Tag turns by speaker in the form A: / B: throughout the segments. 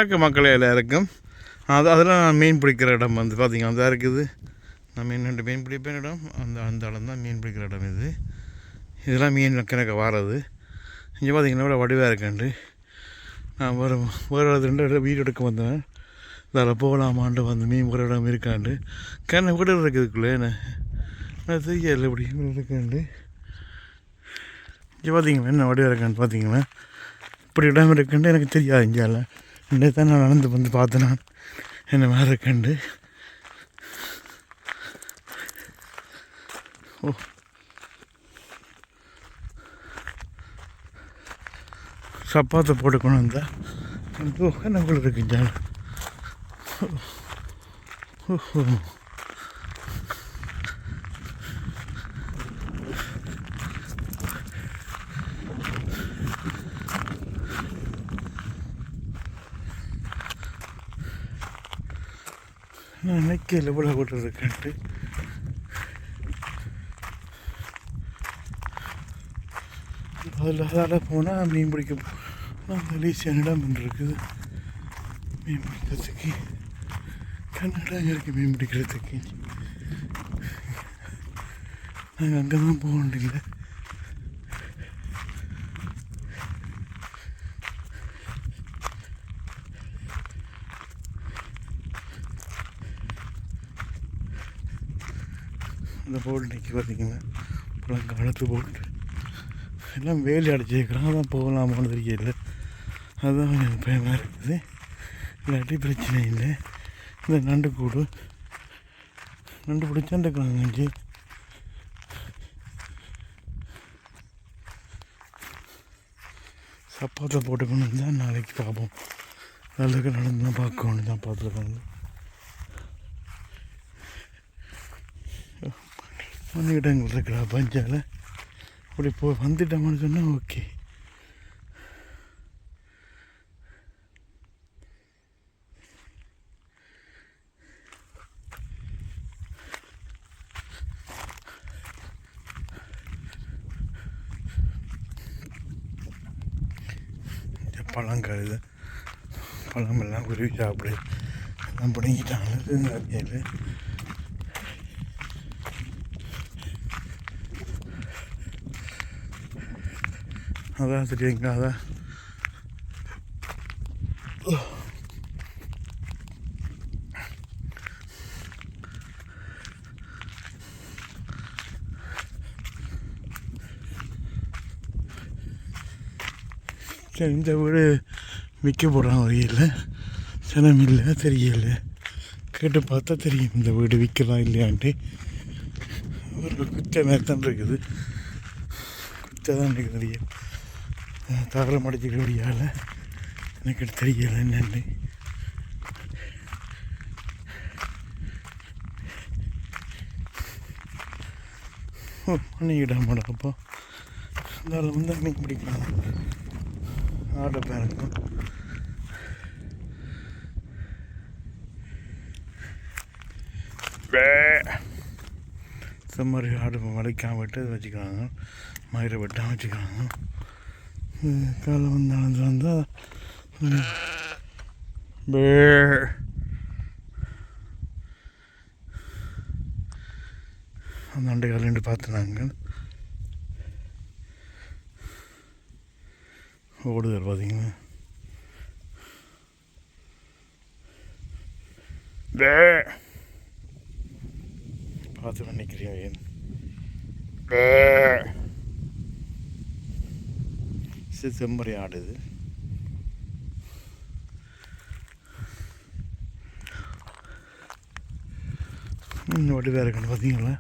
A: மக்கள் எல்லாருக்கும் அதெல்லாம் நான் மீன் பிடிக்கிற இடம் வந்து பார்த்திங்கன்னா அதான் இருக்குது. நான் மீன் பிடிப்பேன் இடம் அந்த இடம் தான் மீன் பிடிக்கிற இடம் இது. இதெல்லாம் மீன் கணக்கு வாரது. இங்கே பார்த்திங்கன்னா இவ்வளோ வடிவாக இருக்காண்டு நான் வேறு ரெண்டு வீடு எடுக்க வந்தேன். அதில் போகலாமான்ட்டு வந்து மீன் ஒரு இடம் இருக்காண்டு கண்ணை வீடு இருக்குதுக்குள்ளே என்ன தெரியல இப்படி இருக்காண்டு. இங்கே பார்த்திங்கன்னா என்ன வடிவாக இருக்கான்னு பார்த்தீங்கன்னா இப்படி இடம் இருக்குன்னு எனக்கு தெரியாது. இங்கேல இன்னே தான் நான் நடந்து வந்து பார்த்தேன். நான் என்ன மாதிரி இருக்கண்டு. ஓ சப்பாத்தை போட்டு கொண்டு வந்தால் எனக்கு என்ன கூட இருக்குங்க. ஓஹோ நான் நினைக்கல இவ்வளோ போட்டுருக்கேன்ட்டு. அதில் போனால் மீன் பிடிக்க ஈஸியான இடம் இருக்குது. மீன் பிடிக்கிறதுக்கு கன்னடம் இருக்குது. மீன் பிடிக்கிறதுக்கு நாங்கள் அங்கே தான் போக வேண்டியதில்லை. இந்த போட் நிற்கி பார்த்திங்கன்னா பழங்காலத்து போட்டு எல்லாம் வேலி அடைச்சிருக்கிறான். அதான் போகலாமான்னு தெரியல. அதுதான் எனக்கு பயமாக இருக்குது. இல்லாட்டி பிரச்சனை இல்லை. இந்த நண்டு கூடு நண்டு பிடிச்சான் இருக்கிறாங்க. இங்கே சப்பாத்தை போட்டுக்கொண்டு இருந்தால் நாளைக்கு பார்ப்போம். நல்லதுக்கு நடந்து பார்க்கணும் தான் பார்த்துருக்காங்க. இடங்கள் இருக்கிறா பஞ்சால் அப்படி வந்துட்டோம்னு சொன்னால் ஓகே. பழங்காது பழமெல்லாம் குருவி சாப்பிடு எல்லாம் பிடிங்கிட்டாங்க. நிறைய அதான் சரிங்களா. அதான் சரி இந்த வீடு விற்க போடுறான். வகையில் சனம் இல்லை தெரியல. கேட்டு பார்த்தா தெரியும் இந்த வீடு விற்கலாம் இல்லையான்ட்டு. ஒரு குச்சை மாதிரி தான் இருக்குது. குச்சை தான் எனக்கு தெரியும். தகரம் அடிச்சுக்கிறியால் எனக்கு தெரியலை என்னென்னு. பண்ணிக்கிட்டா மாட்டோம். அப்போ இருந்தாலும் வந்து மீன் பிடிக்கலாம். ஆட்டோ பேருக்கும் செம்மறி ஆடு வளைக்காம விட்டு வச்சுக்கிறாங்க. மயிரை வெட்டாமல் வச்சுக்கிறாங்க. காலம் வந்தால் அந்த அண்டை காலிண்டு பார்த்துனாங்க. ஓடுதல் பார்த்தீங்கன்னா பார்த்து பண்ணிக்கிறியா ஏன் செம்மறி ஆடுது. இன்னும் வடிவாக இருக்கணும் பார்த்தீங்களா.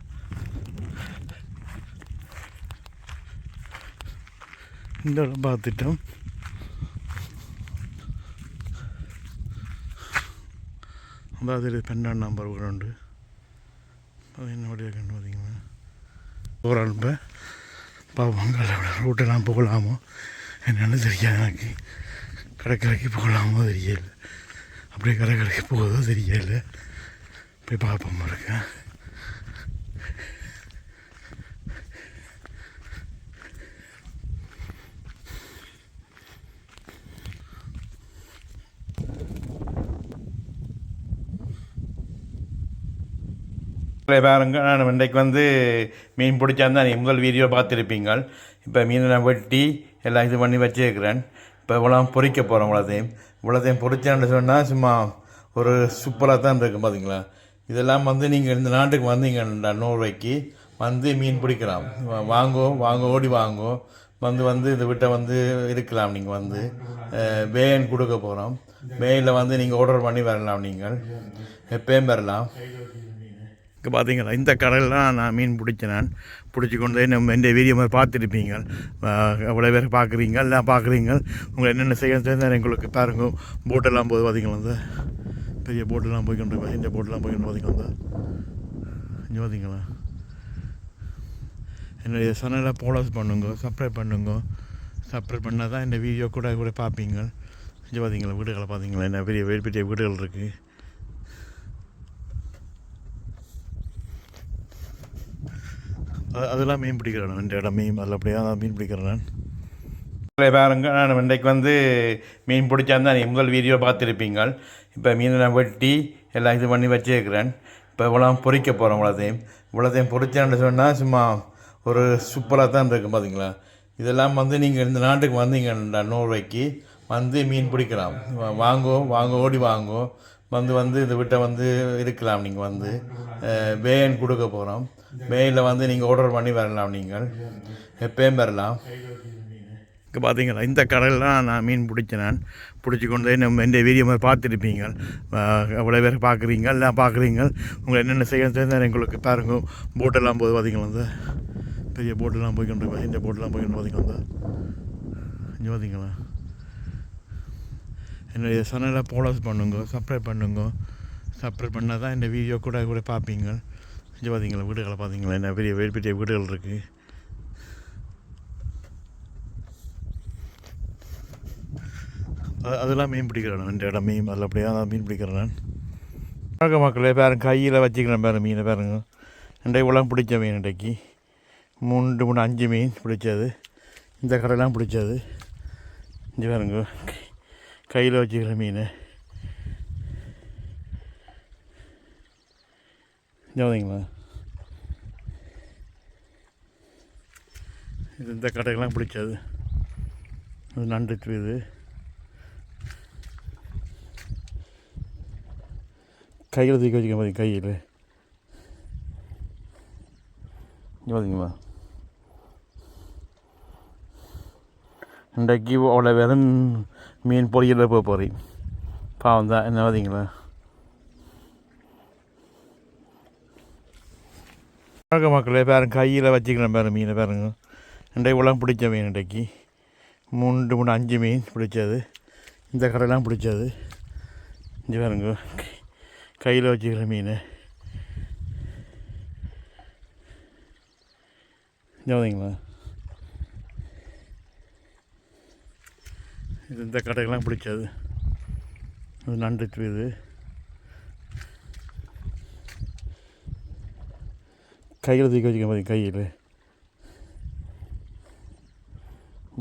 A: இந்த இடம் பார்த்துட்டோம். அதாவது பெண்ணான் நம்பர் கூட உண்டு. அது என்ன வடிவாக இருக்கணும் பார்த்தீங்கன்னா ஒரு அனுப்ப பார்ப்பாங்க. ரூட்டெல்லாம் போகலாமோ என்னென்னு தெரியாது எனக்கு. கடற்கரைக்கு போகலாமோ தெரியல. அப்படியே கடற்கரைக்கு போகுதோ தெரியல. போய் பார்ப்போம் இருக்கேன். பாருங்க, நான் இன்றைக்கு வந்து மீன் பிடிச்சாந்தான் நீங்கள் முதல் வீடியோ பார்த்துருப்பீங்க. இப்போ மீனை நான் வெட்டி எல்லாம் இது பண்ணி வச்சுருக்கிறேன். இப்போ இவ்வளோ பொரிக்க போகிறோம். இவ்வளோத்தையும் பொரிச்சான்னு சொன்னால் சும்மா ஒரு சூப்பராக தான் இருக்கும் பார்த்தீங்களா. இதெல்லாம் வந்து நீங்கள் இந்த நாட்டுக்கு வந்தீங்கன்னா நோர்வேக்கு வந்து மீன் பிடிக்கலாம். வாங்கோ ஓடி வாங்கோ வந்து இதை விட்ட வந்து இருக்கலாம். நீங்கள் வந்து வேன் கொடுக்க போகிறோம். வேனில் வந்து நீங்கள் ஆர்டர் பண்ணி வரலாம். நீங்கள் எப்பயும் வரலாம். இப்போ பார்த்தீங்களா, இந்த கடலில் நான் மீன் பிடிச்சேன். பிடிச்சி கொண்டு நம்ம இந்த வீடியோ மாதிரி பார்த்துருப்பீங்க. அவ்வளோ பேர் பார்க்குறீங்க, எல்லாம் பார்க்குறீங்க. உங்களை என்னென்ன செய்ய தெரிந்தால் எங்களுக்கு பாருங்க. போட்டெல்லாம் போது பார்த்தீங்களா, அந்த பெரிய போட்டெல்லாம் போய்க்கொண்டு இந்த போட்டெல்லாம் போய்க்கொண்டு பார்த்தீங்களா, இங்கே பார்த்தீங்களா. என்னுடைய சேனலை ஃபாலோஸ் பண்ணுங்க, சப்ஸ்கிரைப் பண்ணுங்க. சப்ஸ்கிரைப் பண்ணால் தான் இந்த வீடியோ கூட பார்ப்பீங்க. இங்கே பார்த்தீங்களா, வீடுகளை பார்த்தீங்களா, என்ன பெரிய பெரிய வீடுகள் இருக்குது. அதெல்லாம் மீன் பிடிக்கிறேன். இந்த இடம் மீன் நல்லபடியாக மீன் பிடிக்கிறேன். பாருங்க, நான் இன்றைக்கு வந்து மீன் பிடிச்சாந்தான் நீங்கள் முதல் வீடியோ பார்த்துருப்பீங்க. இப்போ மீனை நான் வெட்டி எல்லாம் இது பண்ணி வச்சுருக்கிறேன். இப்போ இவ்வளோ பொரிக்க போகிறோம். இவ்வளோத்தையும் பொரிச்சான்னு சொன்னால் சும்மா ஒரு சூப்பராக தான் இருக்கும் பார்த்தீங்களா. இதெல்லாம் வந்து நீங்கள் இந்த நாட்டுக்கு வந்தீங்கன்னா நோர்வேக்கு வந்து மீன் பிடிக்கலாம். வாங்கோ ஓடி வாங்கோ வந்து இதை விட்ட வந்து இருக்கலாம். நீங்கள் வந்து வேன் கொடுக்க போகிறோம். வேனில் வந்து நீங்கள் ஆர்டர் பண்ணி வரலாம். நீங்கள் எப்பயும் வரலாம். இப்போ பார்த்தீங்களா, இந்த கடலில் நான் மீன் பிடிச்சேன். பிடிச்சி கொண்டு நம்ம இந்த வீடியோ மாதிரி பார்த்துருப்பீங்க. அவ்வளோ பேர் பார்க்குறீங்க, எல்லாம் பார்க்குறீங்க. உங்களை என்னென்ன செய்ய தெரிந்தால் எங்களுக்கு பாருங்க. போட்டெல்லாம் போது பார்த்தீங்களா, அந்த பெரிய போட்டெல்லாம் போய்க்கொண்டு இந்த போட்டெல்லாம் போய்க்கொண்டு பார்த்தீங்களா, இங்கே பார்த்தீங்களா. என்னுடைய சேனலை ஃபாலோஸ் பண்ணுங்க, சப்ஸ்கிரைப் பண்ணுங்க. சப்ஸ்கிரைப் பண்ணால் தான் இந்த வீடியோ கூட பார்ப்பீங்க. இங்கே பார்த்தீங்களா, வீடுகளை பார்த்தீங்களா, என்ன பெரிய பெரிய வீடுகள் இருக்குது. அதெல்லாம் மீன் பிடிக்கிறேன். இந்த இடம் மீன் நல்லபடியாக மீன் பிடிக்கிறேன். வணக்கம் மக்களே, பாருங்க கையில் வச்சுக்கிறேன். பாருங்க மீனை பாருங்க. இன்றைக்கு இவ்வளோ பிடிச்ச மீன். இன்றைக்கு 3 5 மீன் பிடிச்சது. இந்த கடையெல்லாம் பிடிச்சது. இங்கே பாருங்க, கையில் வச்சுக்கிற மீன். பார்த்தீங்களா, இது இந்த கடைக்கெல்லாம் பிடிச்சது. அது நண்டு இது கையில் தூக்கி வச்சுக்க பார்த்தீங்க. கையில் பார்த்தீங்களா. இன்றைக்கு அவ்வளோ வெறும் மீன் பொரியலில் போக போகிறேன். பாவம் தான், என்ன பார்த்தீங்களா. வணக்கம் மக்களே, பாருங்க கையில் வச்சுக்கிறேன். பாருங்க மீனை பாருங்க. இன்றைக்கு இவ்வளோ பிடிச்ச மீன். இன்றைக்கு 3 5 மீன் பிடிச்சது. இந்த கடையெல்லாம் பிடிச்சது. இங்கே பாருங்க, கையில் வச்சுக்கிற மீன். பார்த்தீங்களா, இது இந்த கடைக்கெல்லாம் பிடிச்சது. அது நண்டு இது கையில் தூக்கி வச்சுக்க பார்த்தீங்க. கையில்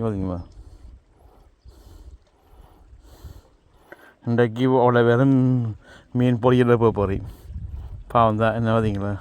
A: பார்த்தீங்களா. இன்றைக்கு அவ்வளோ வெறும் மீன் பொரியலில் போக போகிறேன். பாவம் தான், என்ன பார்த்தீங்களா.